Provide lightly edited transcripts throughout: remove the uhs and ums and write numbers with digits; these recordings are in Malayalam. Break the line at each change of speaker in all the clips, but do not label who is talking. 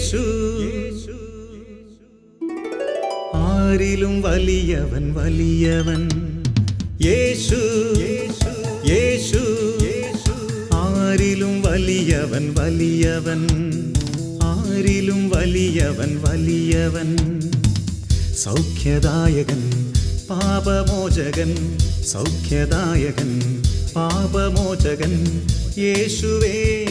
യേശു ആരിലും വലിയവൻ വലിയവൻ. യേശു യേശു ആരിലും വലിയവൻ വലിയവൻ. ആരിലും വലിയവൻ വലിയവൻ. സൗഖ്യദായകൻ പാപമോചകൻ. സൗഖ്യദായകൻ പാപമോചകൻ. യേശുവേകരക്ഷകൻ.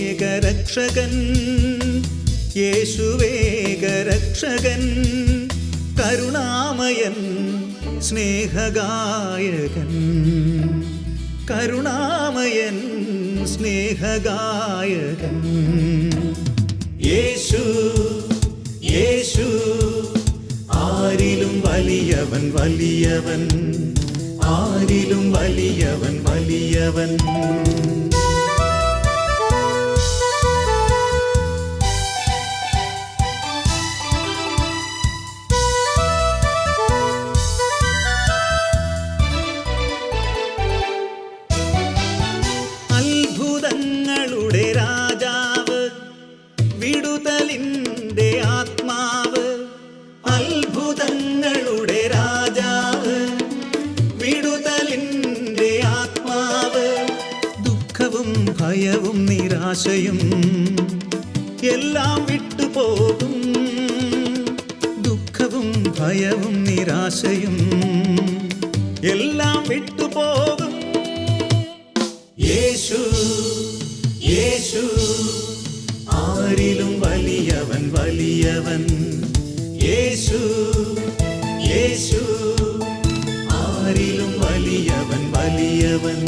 യേശുവേകരക്ഷകൻ. കരുണാമയൻ സ്നേഹഗായകൻ. കരുണാമയൻ സ്നേഹഗായകൻ. യേശു യേശു ആരിലും വലിയവൻ വലിയവൻ. ആരിലും വലിയവൻ വലിയവൻ. അത്ഭുതങ്ങളുടെ രാജാവ്, വിടുതലിൻ്റെ ആത്മാവ്. അത്ഭുതങ്ങളുടെ രാജാവ്, വിടുതലിൻ്റെ ആത്മാവ്. ദുഃഖവും ഭയവും നിരാശയും എല്ലാം വിട്ടുപോകും. ദുഃഖവും ഭയവും നിരാശയും എല്ലാം വിട്ടുപോകും. യേശു യേശു ആരിലും വലിയവൻ വലിയവൻ. യേശു യേശു ആരിലും വലിയവൻ വലിയവൻ.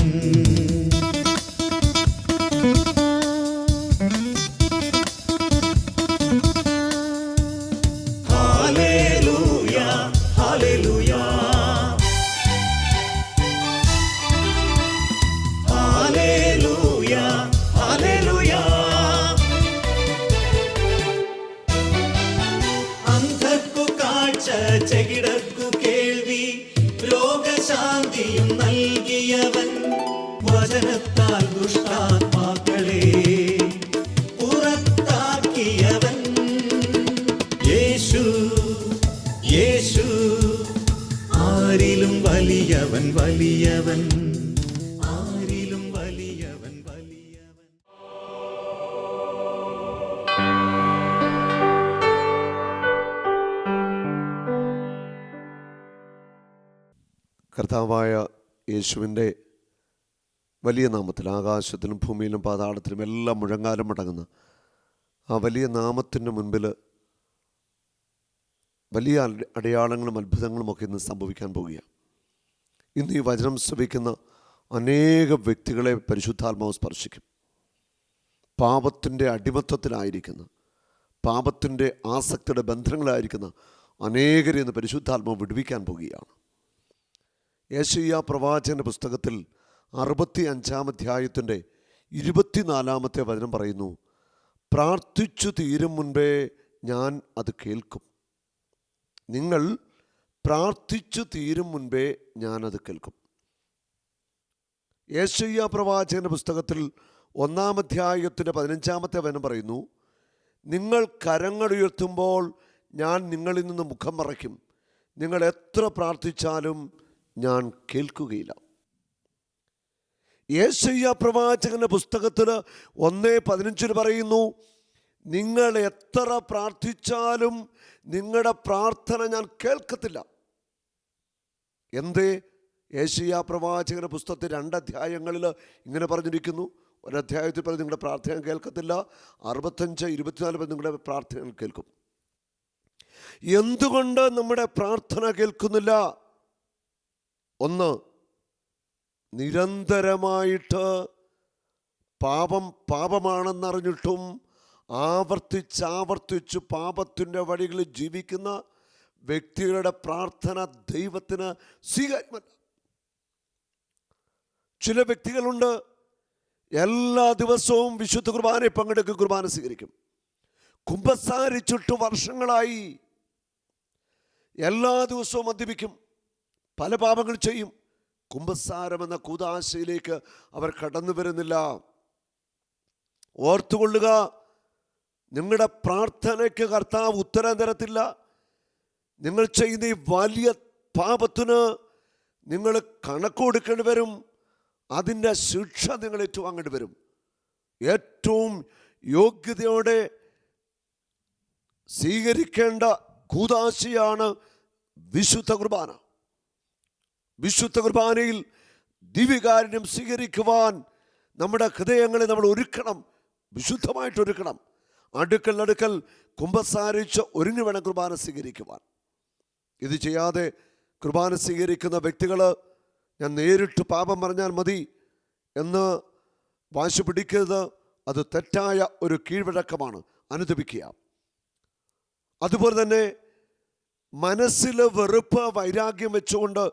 Hallelujah hallelujah hallelujah hallelujah. അന്ധർക്കു കാഴ്ച, ചെകിടർക്കു കേൾവി, രോഗശാന്തിയും നൽകിയവൻ. വചനത്താൽ ദുഷ്ടാത്മാക്കളെ പുറത്താക്കിയവൻ. യേശു യേശു ആരിലും വലിയവൻ വലിയവൻ. ആരിലും വലിയവൻ വലിയവൻ.
കർത്താവായ യേശുവിൻ്റെ വലിയ നാമത്തിൽ ആകാശത്തിലും ഭൂമിയിലും പാതാളത്തിലും എല്ലാം മുഴങ്ങാലും മടങ്ങുന്ന ആ വലിയ നാമത്തിൻ്റെ മുൻപിൽ വലിയ അടയാളങ്ങളും അത്ഭുതങ്ങളും ഒക്കെ ഇന്ന് സംഭവിക്കാൻ പോവുകയാണ്. ഇന്ന് ഈ വചനം ശ്രവിക്കുന്ന അനേക വ്യക്തികളെ പരിശുദ്ധാത്മാവ് സ്പർശിക്കും. പാപത്തിൻ്റെ അടിമത്തത്തിലായിരിക്കുന്ന, പാപത്തിൻ്റെ ആസക്തിയുടെ ബന്ധനങ്ങളായിരിക്കുന്ന അനേകരെ ഇന്ന് പരിശുദ്ധാത്മാവ് വിടുവിക്കാൻ പോവുകയാണ്. യെശയ്യാ പ്രവാചകൻ്റെ പുസ്തകത്തിൽ 65-ാം അധ്യായത്തിൻ്റെ 24-ാമത്തെ വചനം പറയുന്നു, പ്രാർത്ഥിച്ചു തീരും മുൻപേ ഞാൻ അത് കേൾക്കും. നിങ്ങൾ പ്രാർത്ഥിച്ചു തീരും മുൻപേ ഞാനത് കേൾക്കും. യെശയ്യാ പ്രവാചകൻ്റെ പുസ്തകത്തിൽ 1-ാം അധ്യായത്തിൻ്റെ 15-ാമത്തെ വചനം പറയുന്നു, നിങ്ങൾ കരങ്ങളുയർത്തുമ്പോൾ ഞാൻ നിങ്ങളിൽ നിന്ന് മുഖം മറയ്ക്കും. നിങ്ങൾ എത്ര പ്രാർത്ഥിച്ചാലും ഞാൻ കേൾക്കുകയില്ല. യെശയ്യാ പ്രവാചകൻ്റെ പുസ്തകത്തിൽ 1:15 പറയുന്നു, നിങ്ങൾ എത്ര പ്രാർത്ഥിച്ചാലും നിങ്ങളുടെ പ്രാർത്ഥന ഞാൻ കേൾക്കത്തില്ല. എന്തേ? യെശയ്യാ പ്രവാചകൻ്റെ പുസ്തകത്തിൽ 2 അധ്യായങ്ങളിൽ ഇങ്ങനെ പറഞ്ഞിരിക്കുന്നു. ഒരധ്യായത്തിൽ പറഞ്ഞ് നിങ്ങളുടെ പ്രാർത്ഥന കേൾക്കത്തില്ല, 65-24 നിങ്ങളുടെ പ്രാർത്ഥന കേൾക്കും. എന്തുകൊണ്ട് നമ്മുടെ പ്രാർത്ഥന കേൾക്കുന്നില്ല? ഒന്ന്, നിരന്തരമായിട്ട് പാപമാണെന്നറിഞ്ഞിട്ടും ആവർത്തിച്ചാവർത്തിച്ച് പാപത്തിൻ്റെ വഴികളിൽ ജീവിക്കുന്ന വ്യക്തികളുടെ പ്രാർത്ഥന ദൈവത്തിന് സ്വീകാര്യമല്ല. ചില വ്യക്തികളുണ്ട്, എല്ലാ ദിവസവും വിശുദ്ധ കുർബാനയിൽ പങ്കെടുക്കും, കുർബാന സ്വീകരിക്കും, കുമ്പസാരിച്ചിട്ട് വർഷങ്ങളായി എല്ലാ ദിവസവും മദ്യപിക്കും, പല പാപങ്ങൾ ചെയ്യും. കുമ്പസാരം എന്ന കൂദാശയിലേക്ക് അവർ കടന്നു വരുന്നില്ല. ഓർത്തുകൊള്ളുക, നിങ്ങളുടെ പ്രാർത്ഥനയ്ക്ക് കർത്താവ് ഉത്തരം തരത്തില്ല. നിങ്ങൾ ചെയ്യുന്ന ഈ വലിയ പാപത്തിന് നിങ്ങൾ കണക്ക് കൊടുക്കേണ്ടി വരും. അതിൻ്റെ ശിക്ഷ നിങ്ങൾ ഏറ്റുവാങ്ങേണ്ടി വരും. ഏറ്റവും യോഗ്യതയോടെ സ്വീകരിക്കേണ്ട കൂദാശയാണ് വിശുദ്ധ കുർബാന. വിശുദ്ധ കുർബാനയിൽ ദിവ്യകാരുണ്യം സ്വീകരിക്കുവാൻ നമ്മുടെ ഹൃദയങ്ങളെ നമ്മൾ ഒരുക്കണം, വിശുദ്ധമായിട്ട് ഒരുക്കണം. അടുക്കൽ കുമ്പസാരിച്ച് ഒരുങ്ങി വേണം കുർബാന സ്വീകരിക്കുവാൻ. ഇത് ചെയ്യാതെ കുർബാന സ്വീകരിക്കുന്ന വ്യക്തികൾ ഞാൻ നേരിട്ട് പാപം പറഞ്ഞാൽ മതി എന്ന് വാശി പിടിക്കരുത്. അത് തെറ്റായ ഒരു കീഴ്വഴക്കമാണ്. അനുദപിക്കുക. അതുപോലെ തന്നെ മനസ്സിൽ വെറുപ്പ് വൈരാഗ്യം വെച്ചുകൊണ്ട്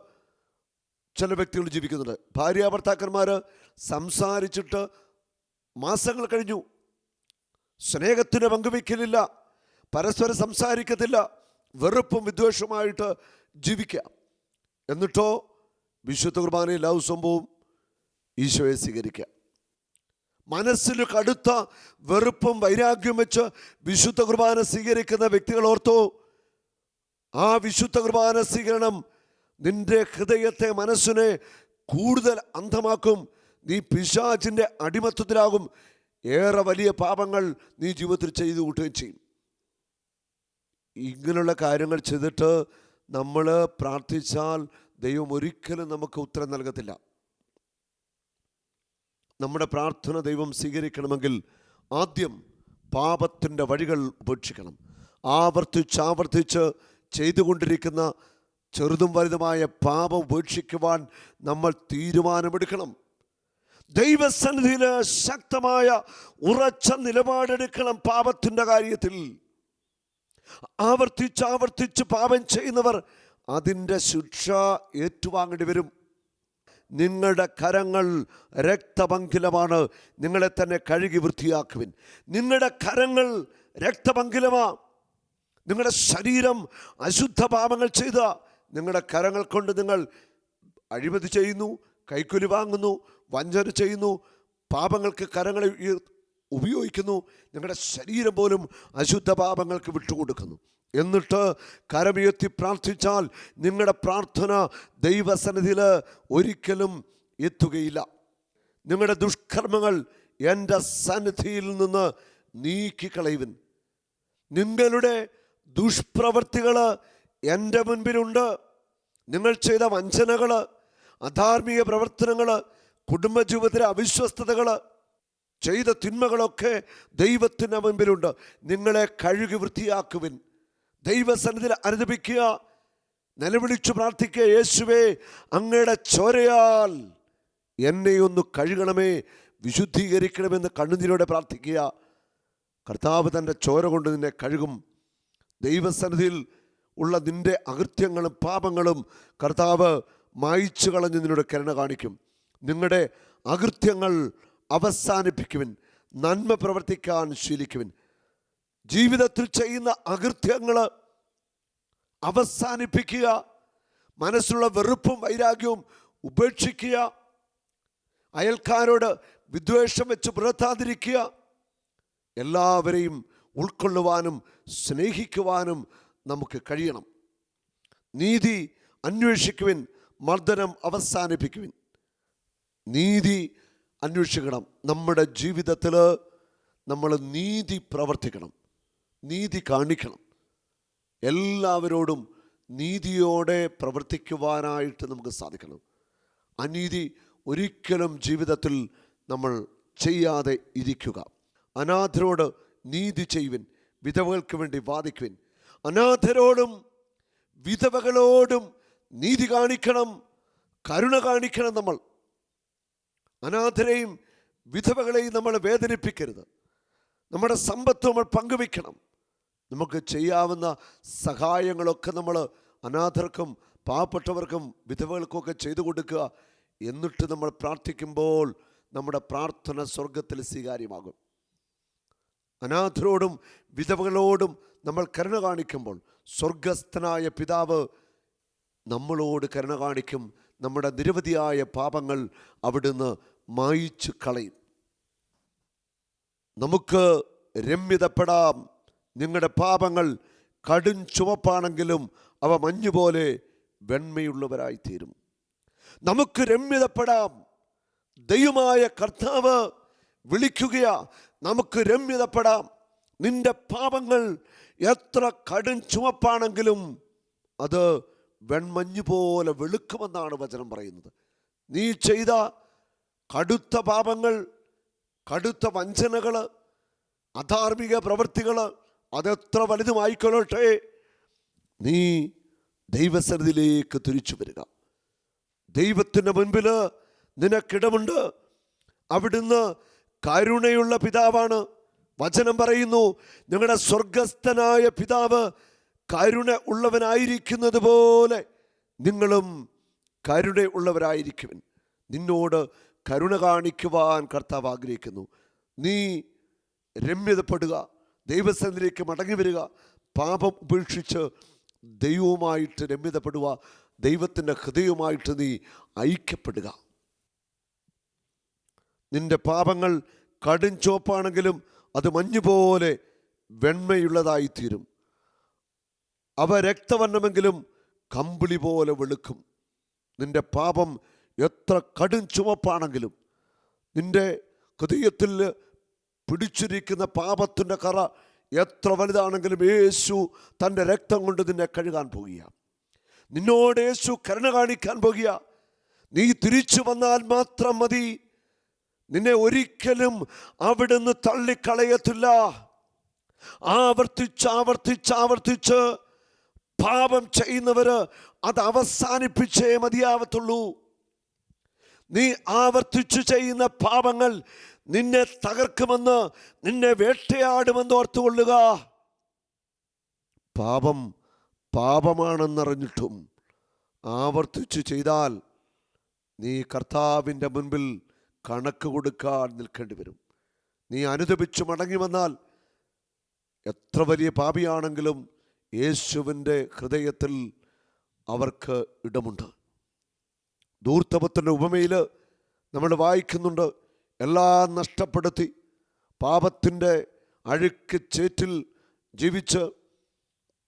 ചില വ്യക്തികൾ ജീവിക്കുന്നുണ്ട്. ഭാര്യ ഭർത്താക്കന്മാർ സംസാരിച്ചിട്ട് മാസങ്ങൾ കഴിഞ്ഞു, സ്നേഹത്തിന് പങ്കുവയ്ക്കലില്ല, പരസ്പരം സംസാരിക്കത്തില്ല, വെറുപ്പും വിദ്വേഷവുമായിട്ട് ജീവിക്കുക. എന്നിട്ടോ വിശുദ്ധ കുർബാനയിൽ ലവ് സംഭവം ഈശോയെ സ്വീകരിക്കുക. മനസ്സിൽ കടുത്ത വെറുപ്പും വൈരാഗ്യം വെച്ച് വിശുദ്ധ കുർബാന സ്വീകരിക്കുന്ന വ്യക്തികൾ ഓർത്തോ, ആ വിശുദ്ധ കുർബാന സ്വീകരണം നിന്റെ ഹൃദയത്തെ, മനസ്സിനെ കൂടുതൽ അന്ധമാക്കും. നീ പിശാചിൻ്റെ അടിമത്വത്തിലാകും. ഏറെ വലിയ പാപങ്ങൾ നീ ജീവിതത്തിൽ ചെയ്തു കൂട്ടുകയും ചെയ്യും. ഇങ്ങനെയുള്ള കാര്യങ്ങൾ ചെയ്തിട്ട് നമ്മൾ പ്രാർത്ഥിച്ചാൽ ദൈവം ഒരിക്കലും നമുക്ക് ഉത്തരം നൽകത്തില്ല. നമ്മുടെ പ്രാർത്ഥന ദൈവം സ്വീകരിക്കണമെങ്കിൽ ആദ്യം പാപത്തിൻ്റെ വഴികൾ ഉപേക്ഷിക്കണം. ആവർത്തിച്ച് ചെയ്തുകൊണ്ടിരിക്കുന്ന ചെറുതും വലുതുമായ പാപം ഉപേക്ഷിക്കുവാൻ നമ്മൾ തീരുമാനമെടുക്കണം. ദൈവസന്നിധിയിൽ ശക്തമായ ഉറച്ച നിലപാടെടുക്കണം. പാപത്തിൻ്റെ കാര്യത്തിൽ ആവർത്തിച്ച് പാപം ചെയ്യുന്നവർ അതിൻ്റെ ശിക്ഷ ഏറ്റുവാങ്ങേണ്ടി വരും. നിങ്ങളുടെ കരങ്ങൾ രക്തപങ്കിലമാണ്, നിങ്ങളെ തന്നെ കഴുകി വൃത്തിയാക്കുവിൻ. നിങ്ങളുടെ കരങ്ങൾ രക്തപങ്കിലമാ. നിങ്ങളുടെ ശരീരം അശുദ്ധ പാപങ്ങൾ ചെയ്ത നിങ്ങളുടെ കരങ്ങൾ കൊണ്ട് നിങ്ങൾ അഴിമതി ചെയ്യുന്നു, കൈക്കൂലി വാങ്ങുന്നു, വഞ്ചന ചെയ്യുന്നു, പാപങ്ങൾക്ക് കരങ്ങളെ ഉപയോഗിക്കുന്നു. നിങ്ങളുടെ ശരീരം പോലും അശുദ്ധ പാപങ്ങൾക്ക് വിട്ടുകൊടുക്കുന്നു. എന്നിട്ട് കരമുയർത്തി പ്രാർത്ഥിച്ചാൽ നിങ്ങളുടെ പ്രാർത്ഥന ദൈവസന്നിധിയിൽ ഒരിക്കലും എത്തുകയില്ല. നിങ്ങളുടെ ദുഷ്കർമ്മങ്ങൾ എൻ്റെ സന്നിധിയിൽ നിന്ന് നീക്കിക്കളയുവിൻ. നിങ്ങളുടെ ദുഷ്പ്രവൃത്തികൾ എൻ്റെ മുൻപിലുണ്ട്. നിങ്ങൾ ചെയ്ത വഞ്ചനകൾ, അധാർമിക പ്രവർത്തനങ്ങൾ, കുടുംബജീവിതത്തിലെ അവിശ്വസ്തതകൾ, ചെയ്ത തിന്മകളൊക്കെ ദൈവത്തിൻ്റെ മുൻപിലുണ്ട്. നിങ്ങളെ കഴുകി വൃത്തിയാക്കുവിൻ. ദൈവസന്നിധിയിൽ അനുദപിക്കുക, നിലവിളിച്ചു പ്രാർത്ഥിക്കുക. യേശുവേ, അങ്ങയുടെ ചോരയാൽ എന്നെ ഒന്ന് കഴുകണമേ, വിശുദ്ധീകരിക്കണമെന്ന് കണ്ണുനീരോടെ പ്രാർത്ഥിക്കുക. കർത്താവ് തൻ്റെ ചോര കൊണ്ട് നിന്നെ കഴുകും. ദൈവസന്നിധിയിൽ ഉള്ള നിന്റെ അകൃത്യങ്ങളും പാപങ്ങളും കർത്താവ് മായിച്ചു കളഞ്ഞ് നിന്നോട് കരുണ കാണിക്കും. നിങ്ങളുടെ അകൃത്യങ്ങൾ അവസാനിപ്പിക്കുവിൻ, നന്മ പ്രവർത്തിക്കാൻ ശീലിക്കുവിൻ. ജീവിതത്തിൽ ചെയ്യുന്ന അകൃത്യങ്ങൾ അവസാനിപ്പിക്കുക. മനസ്സിലുള്ള വെറുപ്പും വൈരാഗ്യവും ഉപേക്ഷിക്കുക. അയൽക്കാരോട് വിദ്വേഷം വെച്ച് പുലർത്താതിരിക്കുക. എല്ലാവരെയും ഉൾക്കൊള്ളുവാനും സ്നേഹിക്കുവാനും നമുക്ക് കഴിയണം. നീതി അന്വേഷിക്കുവിൻ, മർദ്ദനം അവസാനിപ്പിക്കുവിൻ. നീതി അന്വേഷിക്കണം. നമ്മുടെ ജീവിതത്തിൽ നമ്മൾ നീതി പ്രവർത്തിക്കണം, നീതി കാണിക്കണം. എല്ലാവരോടും നീതിയോടെ പ്രവർത്തിക്കുവാനായിട്ട് നമുക്ക് സാധിക്കണം. അനീതി ഒരിക്കലും ജീവിതത്തിൽ നമ്മൾ ചെയ്യാതെ ഇരിക്കുക. അനാഥരോട് നീതി ചെയ്യുവിൻ, വിധവകൾക്ക് വേണ്ടി വാദിക്കുവിൻ. അനാഥരോടും വിധവകളോടും നീതി കാണിക്കണം, കരുണ കാണിക്കണം. നമ്മൾ അനാഥരെയും വിധവകളെയും നമ്മൾ വേദനിപ്പിക്കരുത്. നമ്മുടെ സമ്പത്ത് നമ്മൾ പങ്കുവയ്ക്കണം. നമുക്ക് ചെയ്യാവുന്ന സഹായങ്ങളൊക്കെ നമ്മൾ അനാഥർക്കും പാവപ്പെട്ടവർക്കും വിധവകൾക്കൊക്കെ ചെയ്തു കൊടുക്കുക. എന്നിട്ട് നമ്മൾ പ്രാർത്ഥിക്കുമ്പോൾ നമ്മുടെ പ്രാർത്ഥന സ്വർഗത്തിൽ സ്വീകാര്യമാകും. അനാഥരോടും വിധവകളോടും നമ്മൾ കരുണ കാണിക്കുമ്പോൾ സ്വർഗസ്ഥനായ പിതാവ് നമ്മളോട് കരുണ കാണിക്കും. നമ്മുടെ നിരവധിയായ പാപങ്ങൾ അവിടുന്ന് മായിച്ചു കളയും. നമുക്ക് രമ്യതപ്പെടാം. നിങ്ങളുടെ പാപങ്ങൾ കടും ചുവപ്പാണെങ്കിലും അവ മഞ്ഞുപോലെ വെണ്മയുള്ളവരായിത്തീരും. നമുക്ക് രമ്യതപ്പെടാം. ദൈവമായ കർത്താവ് വിളിക്കുകയാ, നമുക്ക് രമ്യതപ്പെടാം. നിന്റെ പാപങ്ങൾ എത്ര കടും ചുവപ്പാണെങ്കിലും അത് വെൺമഞ്ഞു പോലെ വെളുക്കുമെന്നാണ് വചനം പറയുന്നത്. നീ ചെയ്ത കടുത്ത പാപങ്ങൾ, കടുത്ത വഞ്ചനകൾ, അധാർമിക പ്രവൃത്തികൾ അതെത്ര വലുതുമായിക്കൊള്ളട്ടെ, നീ ദൈവസന്നിധിയിലേക്ക് തിരിച്ചു വരിക. ദൈവത്തിൻ്റെ മുൻപിൽ നിനക്കിടമുണ്ട്. അവിടുന്ന് കരുണയുള്ള പിതാവാണ്. വചനം പറയുന്നു, നിങ്ങളുടെ സ്വർഗസ്ഥനായ പിതാവ് കരുണ ഉള്ളവനായിരിക്കുന്നത് പോലെ നിങ്ങളും കരുണ ഉള്ളവരായിരിക്കുവിൻ. നിന്നോട് കരുണ കാണിക്കുവാൻ കർത്താവ് ആഗ്രഹിക്കുന്നു. നീ രമ്യതപ്പെടുക, ദൈവസന്നിധിയിലേക്ക് മടങ്ങി വരിക, പാപം ഉപേക്ഷിച്ച് ദൈവവുമായിട്ട് രമ്യതപ്പെടുക, ദൈവത്തിൻ്റെ ഹൃദയവുമായിട്ട് നീ ഐക്യപ്പെടുക. നിന്റെ പാപങ്ങൾ കടും ചുവപ്പാണെങ്കിലും അത് മഞ്ഞുപോലെ വെണ്മയുള്ളതായിത്തീരും. അവ രക്തവർണ്ണമെങ്കിലും കമ്പിളി പോലെ വെളുക്കും. നിന്റെ പാപം എത്ര കടും ചുവപ്പാണെങ്കിലും, നിന്റെ ഹൃദയത്തിൽ പിടിച്ചിരിക്കുന്ന പാപത്തിൻ്റെ കറ എത്ര വലുതാണെങ്കിലും യേശു തൻ്റെ രക്തം കൊണ്ട് നിന്നെ കഴുകാൻ പോകുക. നിന്നോട് യേശു കരുണ കാണിക്കാൻ പോകുക. നീ തിരിച്ചു വന്നാൽ മാത്രം മതി. നിന്നെ ഒരിക്കലും അവിടുന്ന് തള്ളിക്കളയത്തില്ല. ആവർത്തിച്ച് പാപം ചെയ്യുന്നവര് അത് അവസാനിപ്പിച്ചേ മതിയാവത്തുള്ളൂ. നീ ആവർത്തിച്ചു ചെയ്യുന്ന പാപങ്ങൾ നിന്നെ തകർക്കുമെന്ന്, നിന്നെ വേട്ടയാടുമെന്ന് ഓർത്തുകൊള്ളുക. പാപം പാപമാണെന്നറിഞ്ഞിട്ടും ആവർത്തിച്ചു ചെയ്താൽ നീ കർത്താവിൻ്റെ മുൻപിൽ കണക്ക് കൊടുക്കാൻ നിൽക്കേണ്ടി വരും. നീ അനുതപിച്ചു മടങ്ങി വന്നാൽ എത്ര വലിയ പാപിയാണെങ്കിലും യേശുവിൻ്റെ ഹൃദയത്തിൽ അവർക്ക് ഇടമുണ്ട്. ധൂർത്തപത്തിൻ്റെ ഉപമയിൽ നമ്മൾ വായിക്കുന്നുണ്ട്, എല്ലാം നഷ്ടപ്പെടുത്തി പാപത്തിൻ്റെ അഴുക്ക് ചേറ്റിൽ ജീവിച്ച്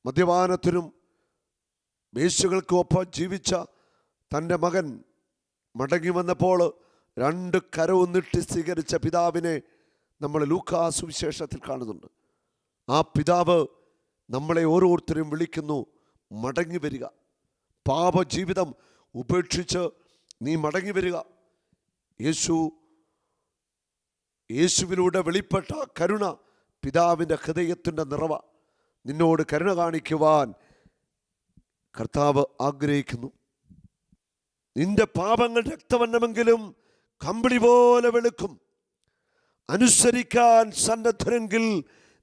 മദ്യപാനത്തിനും വേശ്യകൾക്കും ഒപ്പം ജീവിച്ച തൻ്റെ മകൻ മടങ്ങി വന്നപ്പോൾ രണ്ട് കരവും നീട്ടി സ്വീകരിച്ച പിതാവിനെ നമ്മൾ ലൂക്കാ സുവിശേഷത്തിൽ കാണുന്നുണ്ട്. ആ പിതാവ് നമ്മളെ ഓരോരുത്തരും വിളിക്കുന്നു, മടങ്ങി വരിക. പാപജീവിതം ഉപേക്ഷിച്ച് നീ മടങ്ങി വരിക. യേശുവിലൂടെ വെളിപ്പെട്ട കരുണ പിതാവിൻ്റെ ഹൃദയത്തിൻ്റെ നിറവ. നിന്നോട് കരുണ കാണിക്കുവാൻ കർത്താവ് ആഗ്രഹിക്കുന്നു. നിന്റെ പാപങ്ങൾ രക്തവർണ്ണമെങ്കിലും കമ്പിളി പോലെ വെളുക്കും. അനുസരിക്കാൻ സന്നദ്ധരെങ്കിൽ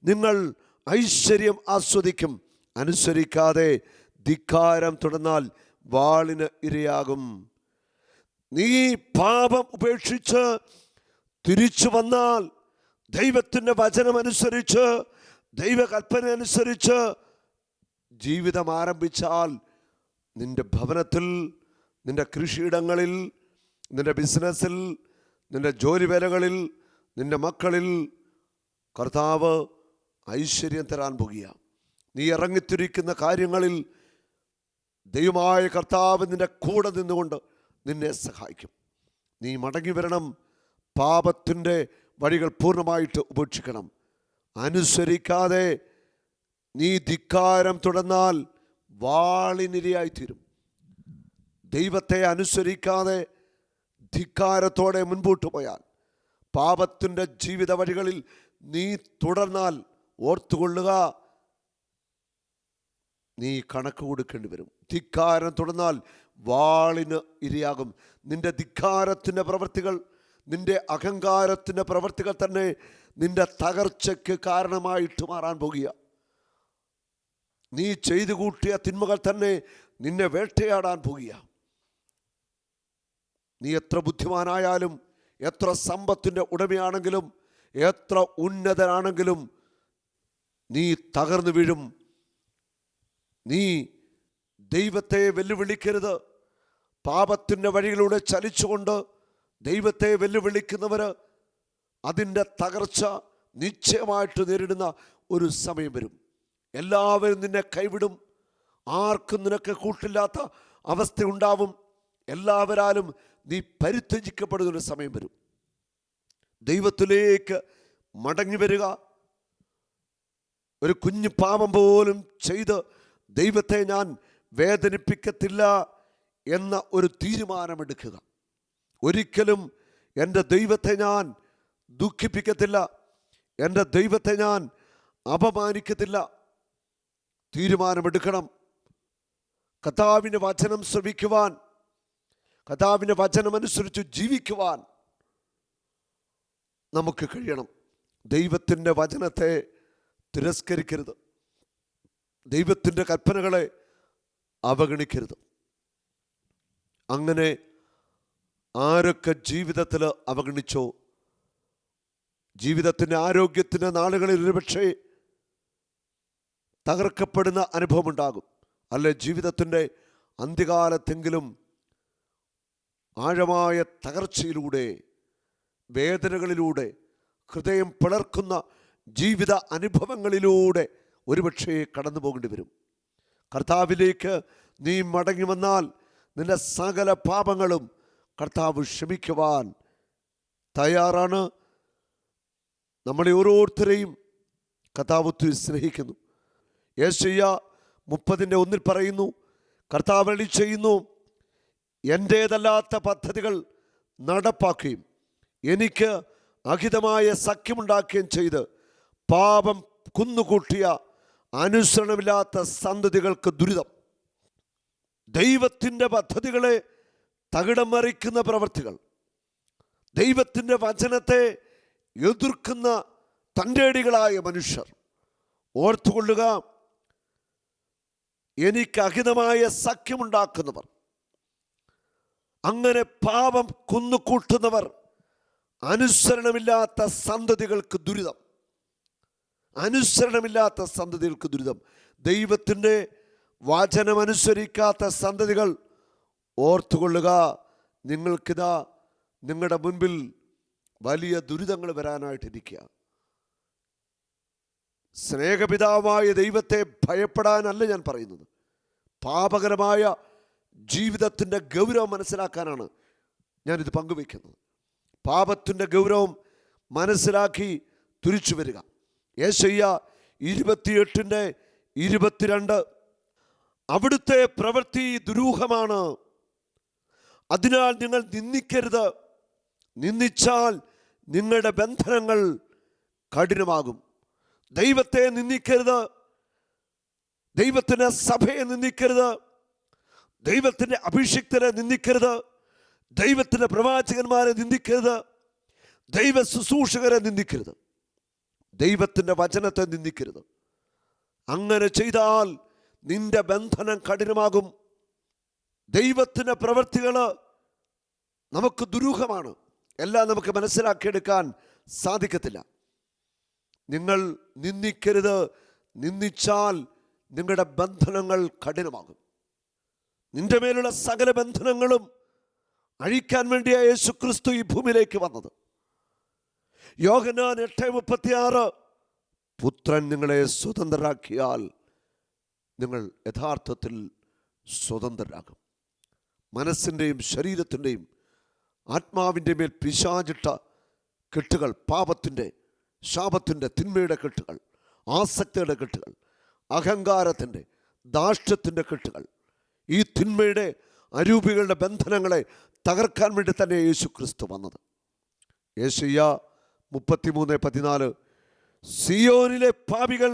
നിങ്ങൾ ഐശ്വര്യം ആസ്വദിക്കും. അനുസരിക്കാതെ ധിക്കാരം തുടർന്നാൽ വാളിന് ഇരയാകും. നീ പാപം ഉപേക്ഷിച്ച് തിരിച്ചു വന്നാൽ, ദൈവത്തിൻ്റെ വചനമനുസരിച്ച്, ദൈവകൽപ്പന അനുസരിച്ച് ജീവിതം ആരംഭിച്ചാൽ, നിന്റെ ഭവനത്തിൽ, നിന്റെ കൃഷിയിടങ്ങളിൽ, നിന്റെ ബിസിനസ്സിൽ, നിന്റെ ജോലിവേലകളിൽ, നിന്റെ മക്കളിൽ കർത്താവ് ഐശ്വര്യം തരാൻ പോകുക. നീ ഇറങ്ങിത്തിരിക്കുന്ന കാര്യങ്ങളിൽ ദൈവമായ കർത്താവ് നിന്റെ കൂടെ നിന്നുകൊണ്ട് നിന്നെ സഹായിക്കും. നീ മടങ്ങി വരണം. പാപത്തിൻ്റെ വഴികൾ പൂർണ്ണമായിട്ട് ഉപേക്ഷിക്കണം. അനുസരിക്കാതെ നീ ധിക്കാരം തുടർന്നാൽ വാളിനിരയായിത്തീരും. ദൈവത്തെ അനുസരിക്കാതെ ധിക്കാരത്തോടെ മുൻപോട്ട് പോയാൽ, പാപത്തിൻ്റെ ജീവിത വഴികളിൽ നീ തുടർന്നാൽ, ഓർത്തുകൊള്ളുക, നീ കണക്ക് കൊടുക്കേണ്ടി വരും. ധിക്കാരം തുടർന്നാൽ വാളിന് ഇരയാകും. നിന്റെ ധിക്കാരത്തിൻ്റെ പ്രവൃത്തികൾ, നിന്റെ അഹങ്കാരത്തിൻ്റെ പ്രവൃത്തികൾ തന്നെ നിന്റെ തകർച്ചയ്ക്ക് കാരണമായിട്ട് മാറാൻ പോകുക. നീ ചെയ്തു കൂട്ടിയ തിന്മകൾ തന്നെ നിന്നെ വേട്ടയാടാൻ പോകുക. നീ എത്ര ബുദ്ധിമാനായാലും, എത്ര സമ്പത്തിൻ്റെ ഉടമയാണെങ്കിലും, എത്ര ഉന്നതനാണെങ്കിലും നീ തകർന്നു വീഴും. നീ ദൈവത്തെ വെല്ലുവിളിക്കരുത്. പാപത്തിൻ്റെ വഴികളിലൂടെ ചലിച്ചുകൊണ്ട് ദൈവത്തെ വെല്ലുവിളിക്കുന്നവർ അതിൻ്റെ തകർച്ച നിശ്ചയമായിട്ട് നേരിടുന്ന ഒരു സമയം വരും. എല്ലാവരും നിന്നെ കൈവിടും. ആർക്കും നിനക്ക് കൂട്ടില്ലാത്ത അവസ്ഥ ഉണ്ടാവും. എല്ലാവരാലും നീ പരിത്യജിക്കപ്പെടുന്നൊരു സമയം വരും. ദൈവത്തിലേക്ക് മടങ്ങി വരിക. ഒരു കുഞ്ഞു പാപം പോലും ചെയ്ത് ദൈവത്തെ ഞാൻ വേദനിപ്പിക്കത്തില്ല എന്ന ഒരു തീരുമാനമെടുക്കുക. ഒരിക്കലും എൻ്റെ ദൈവത്തെ ഞാൻ ദുഃഖിപ്പിക്കത്തില്ല, എൻ്റെ ദൈവത്തെ ഞാൻ അപമാനിക്കത്തില്ല. തീരുമാനമെടുക്കണം. കർത്താവിൻ്റെ വചനം ശ്രവിക്കുവാൻ, കർത്താവിൻ്റെ വചനമനുസരിച്ച് ജീവിക്കുവാൻ നമുക്ക് കഴിയണം. ദൈവത്തിൻ്റെ വചനത്തെ തിരസ്കരിക്കരുത്. ദൈവത്തിൻ്റെ കൽപ്പനകളെ അവഗണിക്കരുത്. അങ്ങനെ ആരൊക്കെ ജീവിതത്തിൽ അവഗണിച്ചോ, ജീവിതത്തിൻ്റെ ആരോഗ്യത്തിൻ്റെ നാളുകളിൽ ഒരുപക്ഷേ തകർക്കപ്പെടുന്ന അനുഭവമുണ്ടാകും. അല്ലെ ജീവിതത്തിൻ്റെ അന്ത്യകാലത്തെങ്കിലും ആഴമായ തകർച്ചയിലൂടെ, വേദനകളിലൂടെ, ഹൃദയം പിളർക്കുന്ന ജീവിത അനുഭവങ്ങളിലൂടെ ഒരുപക്ഷേ കടന്നു പോകേണ്ടി വരും. കർത്താവിലേക്ക് നീ മടങ്ങി വന്നാൽ നിന്റെ സകല പാപങ്ങളും കർത്താവ് ക്ഷമിക്കുവാൻ തയ്യാറാണ്. നമ്മളെ ഓരോരുത്തരെയും കർത്താവ് ഒത്തിരി സ്നേഹിക്കുന്നു. യെശയ്യാ 30:1 പറയുന്നു, കർത്താവ് അരുളി ചെയ്യുന്നു, എൻ്റേതല്ലാത്ത പദ്ധതികൾ നടപ്പാക്കുകയും എനിക്ക് അഹിതമായ സഖ്യമുണ്ടാക്കുകയും ചെയ്ത് പാപം കുന്നുകൂട്ടിയ അനുസരണമില്ലാത്ത സന്തതികൾക്ക് ദുരിതം. ദൈവത്തിൻ്റെ പദ്ധതികളെ തകിടം മറിക്കുന്ന പ്രവൃത്തികൾ, ദൈവത്തിൻ്റെ വചനത്തെ എതിർക്കുന്ന തൻ്റേടികളായ മനുഷ്യർ, ഓർത്തുകൊള്ളുക, എനിക്ക് അഹിതമായ സഖ്യമുണ്ടാക്കുന്നവർ, അങ്ങനെ പാപം കുന്നുകൂട്ടുന്നവർ, അനുസരണമില്ലാത്ത സന്തതികൾക്ക് ദുരിതം. അനുസരണമില്ലാത്ത സന്തതികൾക്ക് ദുരിതം. ദൈവത്തിൻ്റെ വചനമനുസരിക്കാത്ത സന്തതികൾ, ഓർത്തുകൊള്ളുക, നിങ്ങൾക്കിതാ നിങ്ങളുടെ മുൻപിൽ വലിയ ദുരിതങ്ങൾ വരാനായിട്ടിരിക്കുക. സ്നേഹപിതാവായ ദൈവത്തെ ഭയപ്പെടാനല്ല ഞാൻ പറയുന്നത്. പാപകരമായ ജീവിതത്തിൻ്റെ ഗൗരവം മനസ്സിലാക്കാനാണ് ഞാനിത് പങ്കുവയ്ക്കുന്നത്. പാപത്തിൻ്റെ ഗൗരവം മനസ്സിലാക്കി തിരിച്ചു വരിക. യെശയ്യാ 28:22, അവിടുത്തെ പ്രവൃത്തി ദുരൂഹമാണ്, അതിനാൽ നിങ്ങൾ നിന്ദിക്കരുത്. നിന്ദിച്ചാൽ നിങ്ങളുടെ ബന്ധനങ്ങൾ കഠിനമാകും. ദൈവത്തെ നിന്ദിക്കരുത്, ദൈവത്തിൻ്റെ സഭയെ നിന്ദിക്കരുത്, ദൈവത്തിൻ്റെ അഭിഷിക്തരെ നിന്ദിക്കരുത്, ദൈവത്തിൻ്റെ പ്രവാചകന്മാരെ നിന്ദിക്കരുത്, ദൈവ ശുശ്രൂഷകരെ നിന്ദിക്കരുത്, ദൈവത്തിൻ്റെ വചനത്തെ നിന്ദിക്കരുത്. അങ്ങനെ ചെയ്താൽ നിന്റെ ബന്ധനം കഠിനമാകും. ദൈവത്തിൻ്റെ പ്രവൃത്തികൾ നമുക്ക് ദുരൂഹമാണ്. എല്ലാം നമുക്ക് മനസ്സിലാക്കിയെടുക്കാൻ സാധിക്കത്തില്ല. നിങ്ങൾ നിന്ദിക്കരുത്. നിന്ദിച്ചാൽ നിങ്ങളുടെ ബന്ധനങ്ങൾ കഠിനമാകും. നിന്റെ മേലുള്ള സകല ബന്ധനങ്ങളും അഴിക്കാൻ വേണ്ടിയാണ് യേശുക്രിസ്തു ഈ ഭൂമിയിലേക്ക് വന്നത്. യോഹന്നാൻ 8:36, പുത്രൻ നിങ്ങളെ സ്വതന്ത്രരാക്കിയാൽ നിങ്ങൾ യഥാർത്ഥത്തിൽ സ്വതന്ത്രരാകും. മനസ്സിൻ്റെയും ശരീരത്തിൻ്റെയും ആത്മാവിൻ്റെ മേൽ പിശാചിട്ട കെട്ടുകൾ, പാപത്തിൻ്റെ, ശാപത്തിൻ്റെ, തിന്മയുടെ കെട്ടുകൾ, ആസക്തിയുടെ കെട്ടുകൾ, അഹങ്കാരത്തിൻ്റെ, ധാർഷ്ട്യത്തിൻ്റെ കെട്ടുകൾ, ഈ തിന്മയുടെ അരൂപികളുടെ ബന്ധനങ്ങളെ തകർക്കാൻ വേണ്ടി തന്നെ യേശു ക്രിസ്തു വന്നത്. യെശയ്യാ 33:14, സിയോനിലെ പാപികൾ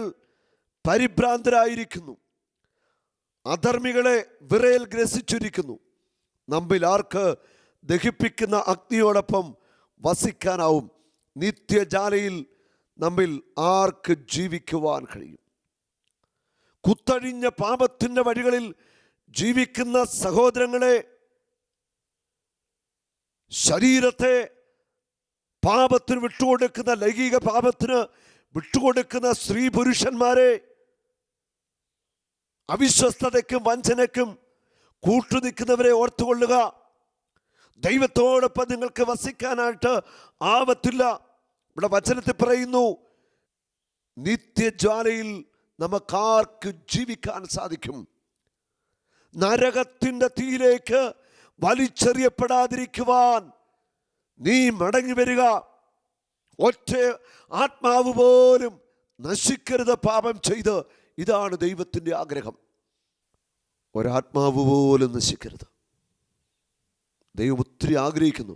പരിഭ്രാന്തരായിരിക്കുന്നു, അധർമ്മികളെ വിറയൽ ഗ്രസിച്ചിരിക്കുന്നു. നമ്മിൽ ആർക്ക് ദഹിപ്പിക്കുന്ന അഗ്നിയോടൊപ്പം വസിക്കാനാവും? നിത്യജാലയിൽ നമ്മിൽ ആർക്ക് ജീവിക്കുവാൻ കഴിയും? കുത്തഴിഞ്ഞ പാപത്തിൻ്റെ വഴികളിൽ ജീവിക്കുന്ന സഹോദരങ്ങളെ, ശരീരത്തെ പാപത്തിന് വിട്ടുകൊടുക്കുന്ന, ലൈംഗിക പാപത്തിന് വിട്ടുകൊടുക്കുന്ന സ്ത്രീ പുരുഷന്മാരെ, അവിശ്വസ്തതയ്ക്കും വഞ്ചനയ്ക്കും കൂട്ടുനിൽക്കുന്നവരെ ഓർത്തുകൊള്ളുക. ദൈവത്തോടൊപ്പം നിങ്ങൾക്ക് വസിക്കാനായിട്ട് ആവത്തില്ല. ഇവിടെ വചനത്തിൽ പറയുന്നു, നിത്യജ്വാലയിൽ നമുക്കാർക്ക് ജീവിക്കാൻ സാധിക്കും? നരകത്തിൻ്റെ തീയിലേക്ക് വലിച്ചെറിയപ്പെടാതിരിക്കുവാൻ നീ മടങ്ങി വരിക. ഒറ്റ ആത്മാവ് പോലും നശിക്കരുത് പാപം ചെയ്ത്. ഇതാണ് ദൈവത്തിൻ്റെ ആഗ്രഹം. ഒരാത്മാവ് പോലും നശിക്കരുത്. ദൈവം ഒത്തിരി ആഗ്രഹിക്കുന്നു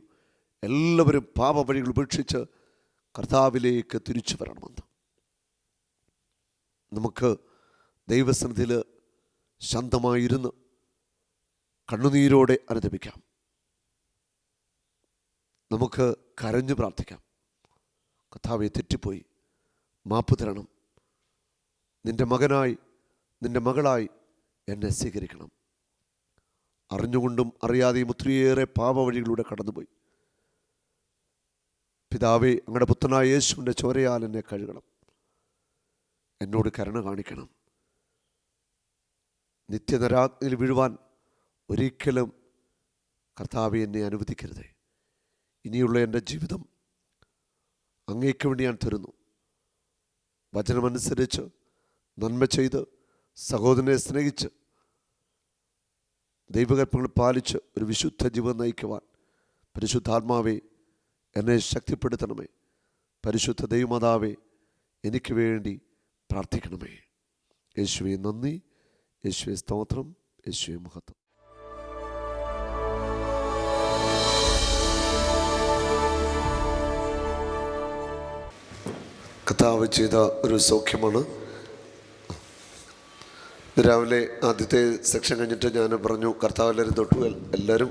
എല്ലാവരും പാപവഴികൾ ഉപേക്ഷിച്ച് കർത്താവിലേക്ക് തിരിച്ചു വരണമെന്ന്. നമുക്ക് ദൈവസന്നിധിയിൽ ശാന്തമായിരുന്ന് കണ്ണുനീരോടെ അനുദപിക്കാം. നമുക്ക് കരഞ്ഞു പ്രാർത്ഥിക്കാം. കർത്താവേ, തെറ്റിപ്പോയി, മാപ്പ് തരണം. നിൻ്റെ മകനായി, നിൻ്റെ മകളായി എന്നെ സ്വീകരിക്കണം. അറിഞ്ഞുകൊണ്ടും അറിയാതെയും ഒത്തിരിയേറെ പാപവഴികളിലൂടെ കടന്നുപോയി. പിതാവേ, അങ്ങയുടെ പുത്രനായ യേശുവിൻ്റെ ചോരയാൽ എന്നെ കഴുകണം. എന്നോട് കരുണ കാണിക്കണം. നിത്യനരാഗ്നിയിൽ വീഴുവാൻ ഒരിക്കലും കർത്താവേ എന്നെ അനുവദിക്കരുതേ. ഇനിയുള്ള എൻ്റെ ജീവിതം അങ്ങേക്ക് വേണ്ടി ഞാൻ തരുന്നു. വചനമനുസരിച്ച് നന്മ ചെയ്ത് സഹോദരനെ സ്നേഹിച്ച് ദൈവകൽപ്പനകൾ പാലിച്ച് ഒരു വിശുദ്ധ ജീവിതം നയിക്കുവാൻ പരിശുദ്ധാത്മാവേ എന്നെ ശക്തിപ്പെടുത്തണമേ. പരിശുദ്ധ ദൈവമാതാവേ, എനിക്ക് വേണ്ടി പ്രാർത്ഥിക്കണമേ. യേശുവേ നന്ദി, യേശുവേ സ്തോത്രം, യേശുവേ മഹത്വം. കർത്താവ് ചെയ്ത ഒരു സൗഖ്യമാണ്. രാവിലെ ആദ്യത്തെ സെക്ഷൻ കഴിഞ്ഞിട്ട് ഞാൻ പറഞ്ഞു കർത്താവ് എല്ലാവരും തൊട്ടു, എല്ലാവരും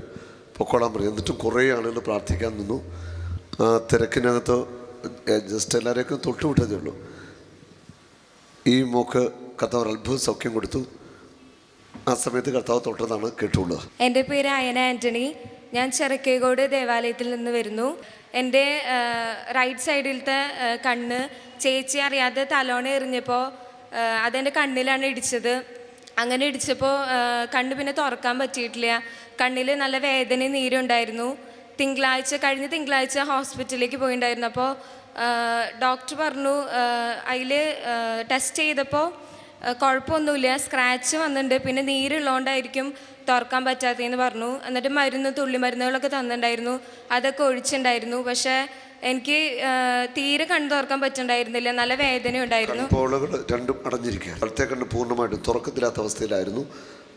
പൊക്കോളാൻ പറഞ്ഞു. എന്നിട്ടും കുറേ ആളുകൾ പ്രാർത്ഥിക്കാൻ നിന്നു. ആ തിരക്കിനകത്ത് ജസ്റ്റ് എല്ലാവരെയൊക്കെ തൊട്ടു വിട്ടതേ ഉള്ളൂ. ഈ മോക്ക് കർത്താവ് അത്ഭുത സൗഖ്യം കൊടുത്തു. ആ സമയത്ത് കർത്താവ് തൊട്ടതാണ് കേട്ടുള്ളത്.
എൻ്റെ പേര് അയന ആൻ്റണി. ഞാൻ ചെറുക്കേകോട് ദേവാലയത്തിൽ നിന്ന് വരുന്നു. എൻ്റെ റൈറ്റ് സൈഡിലത്തെ കണ്ണ് ചേച്ചി അറിയാതെ തലോണ എറിഞ്ഞപ്പോൾ അതെൻ്റെ കണ്ണിലാണ് ഇടിച്ചത്. അങ്ങനെ ഇടിച്ചപ്പോൾ കണ്ണ് പിന്നെ തുറക്കാൻ പറ്റിയിട്ടില്ല. കണ്ണിൽ നല്ല വേദനയും നീരുണ്ടായിരുന്നു. കഴിഞ്ഞ തിങ്കളാഴ്ച ഹോസ്പിറ്റലിലേക്ക് പോയിട്ടുണ്ടായിരുന്നു. അപ്പോൾ ഡോക്ടർ പറഞ്ഞു അതിൽ ടെസ്റ്റ് ചെയ്തപ്പോൾ കുഴപ്പമൊന്നുമില്ല, സ്ക്രാച്ച് വന്നിട്ടുണ്ട്, പിന്നെ നീരുള്ളതുകൊണ്ടായിരിക്കും തുറക്കാൻ പറ്റാത്തതെന്ന് പറഞ്ഞു. എന്നിട്ട് തുള്ളി മരുന്നുകളൊക്കെ തന്നിട്ടുണ്ടായിരുന്നു, അതൊക്കെ ഒഴിച്ചിട്ടുണ്ടായിരുന്നു. പക്ഷേ എനിക്ക് തീരെ കണ്ണ് തുറക്കാൻ പറ്റുന്നുണ്ടായിരുന്നില്ല, നല്ല വേദന ഉണ്ടായിരുന്നു.
കൺപോളകൾ രണ്ടും അടഞ്ഞിരിക്കുക. വലത്തെ കണ്ണ് പൂർണ്ണമായിട്ടും തുറക്കത്തില്ലാത്ത അവസ്ഥയിലായിരുന്നു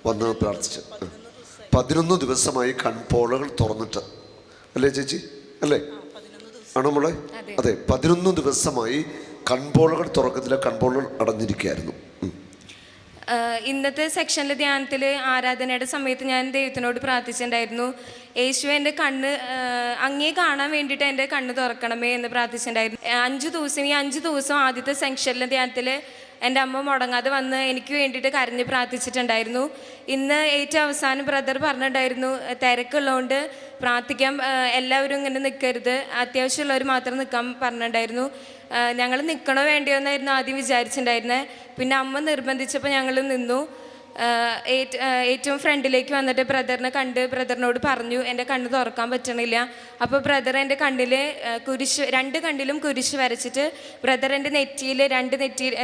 വന്ന് പ്രാർത്ഥിച്ച്. 11 ദിവസമായി കൺപോളകൾ തുറന്നിട്ട്, അല്ലേ ചേച്ചി? അല്ലേ? ആണോ മോളെ? അതെ, 11 ദിവസമായി കൺപോളകൾ തുറക്കത്തില്ല, കൺപോളകൾ അടഞ്ഞിരിക്കുകയായിരുന്നു.
ഇന്നത്തെ സെക്ഷനിലെ ധ്യാനത്തിൽ ആരാധനയുടെ സമയത്ത് ഞാൻ ദൈവത്തിനോട് പ്രാർത്ഥിച്ചിട്ടുണ്ടായിരുന്നു, യേശു എൻ്റെ കണ്ണ് അങ്ങേ കാണാൻ വേണ്ടിയിട്ട് എൻ്റെ കണ്ണ് തുറക്കണമേ എന്ന് പ്രാർത്ഥിച്ചിട്ടുണ്ടായിരുന്നു. 5 ദിവസം ആദ്യത്തെ സെക്ഷനിലെ ധ്യാനത്തിൽ എൻ്റെ അമ്മ മുടങ്ങാതെ വന്ന് എനിക്ക് വേണ്ടിയിട്ട് കരഞ്ഞ് പ്രാർത്ഥിച്ചിട്ടുണ്ടായിരുന്നു. ഇന്ന് ഏറ്റവും അവസാനം ബ്രദർ പറഞ്ഞിട്ടുണ്ടായിരുന്നു, തിരക്കുള്ളതുകൊണ്ട് പ്രാർത്ഥിക്കാൻ എല്ലാവരും ഇങ്ങനെ നിൽക്കരുത്, അത്യാവശ്യമുള്ളവർ മാത്രം നിൽക്കാൻ പറഞ്ഞിട്ടുണ്ടായിരുന്നു. ഞങ്ങൾ നിൽക്കണോ വേണ്ടിയോ എന്നായിരുന്നു ആദ്യം വിചാരിച്ചിട്ടുണ്ടായിരുന്നത്. പിന്നെ അമ്മ നിർബന്ധിച്ചപ്പോൾ ഞങ്ങൾ നിന്നു. ഏറ്റവും ഫ്രണ്ടിലേക്ക് വന്നിട്ട് ബ്രദറിനെ കണ്ട് ബ്രദറിനോട് പറഞ്ഞു എൻ്റെ കണ്ണ് തുറക്കാൻ പറ്റണില്ല. അപ്പോൾ ബ്രദർ എൻ്റെ കണ്ണിൽ രണ്ട് കണ്ണിലും കുരിശ് വരച്ചിട്ട് ബ്രദർ എൻ്റെ നെറ്റിയിൽ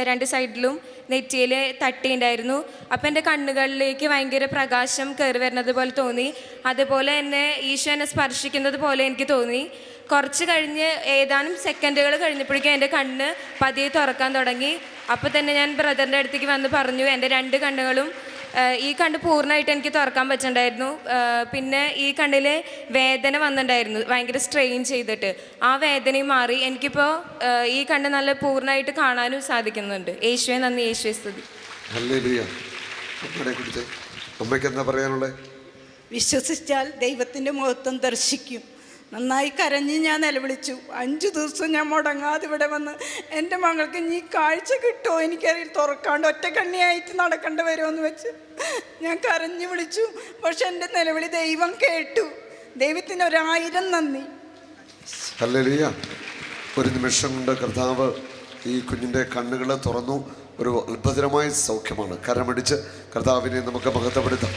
രണ്ട് സൈഡിലും നെറ്റിയിൽ തട്ടിയിട്ടുണ്ടായിരുന്നു. അപ്പോൾ എൻ്റെ കണ്ണുകളിലേക്ക് ഭയങ്കര പ്രകാശം കയറി വരുന്നത് പോലെ തോന്നി. അതുപോലെ തന്നെ ഈശോ എന്നെ സ്പർശിക്കുന്നത് പോലെ എനിക്ക് തോന്നി. കുറച്ച് കഴിഞ്ഞ് ഏതാനും സെക്കൻഡുകൾ കഴിഞ്ഞപ്പോഴേക്കും എൻ്റെ കണ്ണ് പതിയെ തുറക്കാൻ തുടങ്ങി. അപ്പോൾ തന്നെ ഞാൻ ബ്രദറിൻ്റെ അടുത്തേക്ക് വന്ന് പറഞ്ഞു, എൻ്റെ 2 കണ്ണുകളും ഈ കണ്ണ് പൂർണ്ണമായിട്ട് എനിക്ക് തുറക്കാൻ പറ്റുന്നുണ്ടായിരുന്നു. പിന്നെ ഈ കണ്ണിൽ വേദന വന്നിട്ടുണ്ടായിരുന്നു, ഭയങ്കര സ്ട്രെയിൻ ചെയ്തിട്ട്. ആ വേദനയും മാറി. എനിക്കിപ്പോൾ ഈ കണ്ണ് നല്ല പൂർണ്ണമായിട്ട് കാണാനും സാധിക്കുന്നുണ്ട്. യേശുവേ നന്ദി, യേശുവേ സ്തുതി.
അമ്മയ്ക്ക് എന്താ പറയാനുള്ളത്?
വിശ്വസിച്ചാൽ ദൈവത്തിൻ്റെ മഹത്വം ദർശിക്കും. നന്നായി കരഞ്ഞ് ഞാൻ നിലവിളിച്ചു. 5 ദിവസം ഞാൻ മുടങ്ങാതെ ഇവിടെ വന്ന് എൻ്റെ മകൾക്ക് ഇനി കാഴ്ച കിട്ടുമോ എനിക്കറിയില്ല, തുറക്കാണ്ട് ഒറ്റ കണ്ണിയായിട്ട് നടക്കേണ്ടി വരുമെന്ന് വെച്ച് ഞാൻ കരഞ്ഞു വിളിച്ചു. പക്ഷെ എൻ്റെ നിലവിളി ദൈവം കേട്ടു. ദൈവത്തിന് 1000 നന്ദി.
ഹല്ലേലൂയ. ഒരു നിമിഷം കൊണ്ട് കർത്താവ് ഈ കുഞ്ഞിൻ്റെ കണ്ണുകൾ തുറന്നു. ഒരു അത്ഭുതകരമായ സൗഖ്യമാണ്. കരമടിച്ച് കർത്താവിനെ നമുക്ക് മഹത്വപ്പെടുത്താം.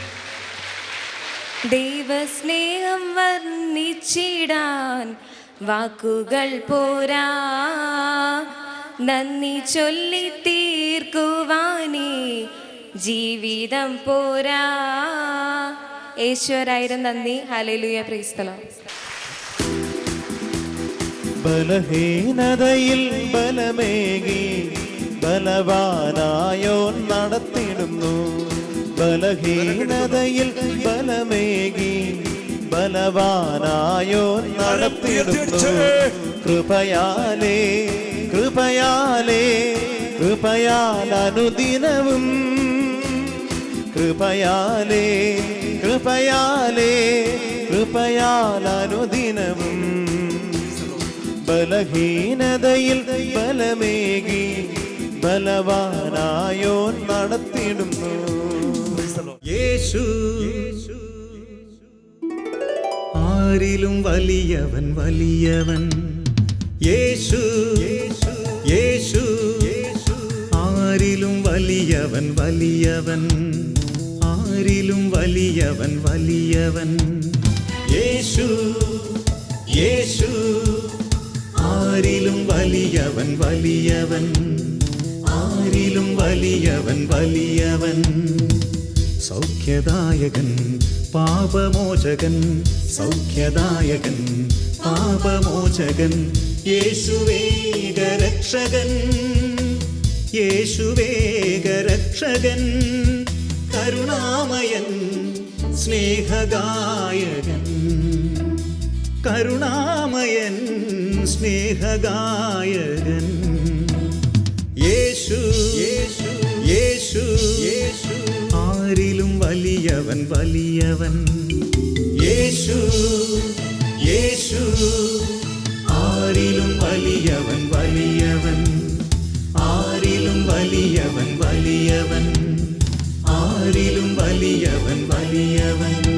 ദൈവസ്നേഹം വർണ്ണിച്ചിടാൻ വാക്കുകൾ പോരാ, നന്ദി ചൊല്ലി തീർക്കുവാനേ ജീവിതം പോരാ. യേശുവരായിരം നന്ദി. ഹല്ലേലൂയ. Praise the Lord.
ബലഹീനതയിൽ ബലമേകി ബലവാനായോ നടത്തിടുന്നു. ബലഹീനതയിൽ ബലമേകി ബലവാനായോ നടത്തിടുന്നു. കൃപയാലേ കൃപയാലേ കൃപയാൽ അനുദിനവും കൃപയാലേ കൃപയാലേ കൃപയാൽ അനുദിനവും ബലഹീനതയിൽ ബലമേകി ബലവാനായോ നടത്തിടുന്നു.
യേശു ആരിലും വലിയവൻ വലിയവൻ. യേശു യേശു ആരിലും വലിയവൻ വലിയവൻ. ആരിലും വലിയവൻ വലിയവൻ. യേശു യേശു ആരിലും വലിയവൻ വലിയവൻ. ആരിലും വലിയവൻ വലിയവൻ. സൗഖ്യദായകൻ പാപമോചകൻ. സൗഖ്യദായകൻ പാപമോചകൻ. യേശുവേഗരക്ഷകൻ. യേശുവേഗരക്ഷകൻ. കരുണാമയൻ സ്നേഹഗായകൻ. കരുണാമയൻ സ്നേഹഗായകൻ. യേശു യേശു യേശു യേശു ആരിലും വലിയവൻ വലിയവൻ. യേശു യേശു ആരിലും വലിയവൻ വലിയവൻ. ആരിലും വലിയവൻ വലിയവൻ. ആരിലും വലിയവൻ വലിയവൻ.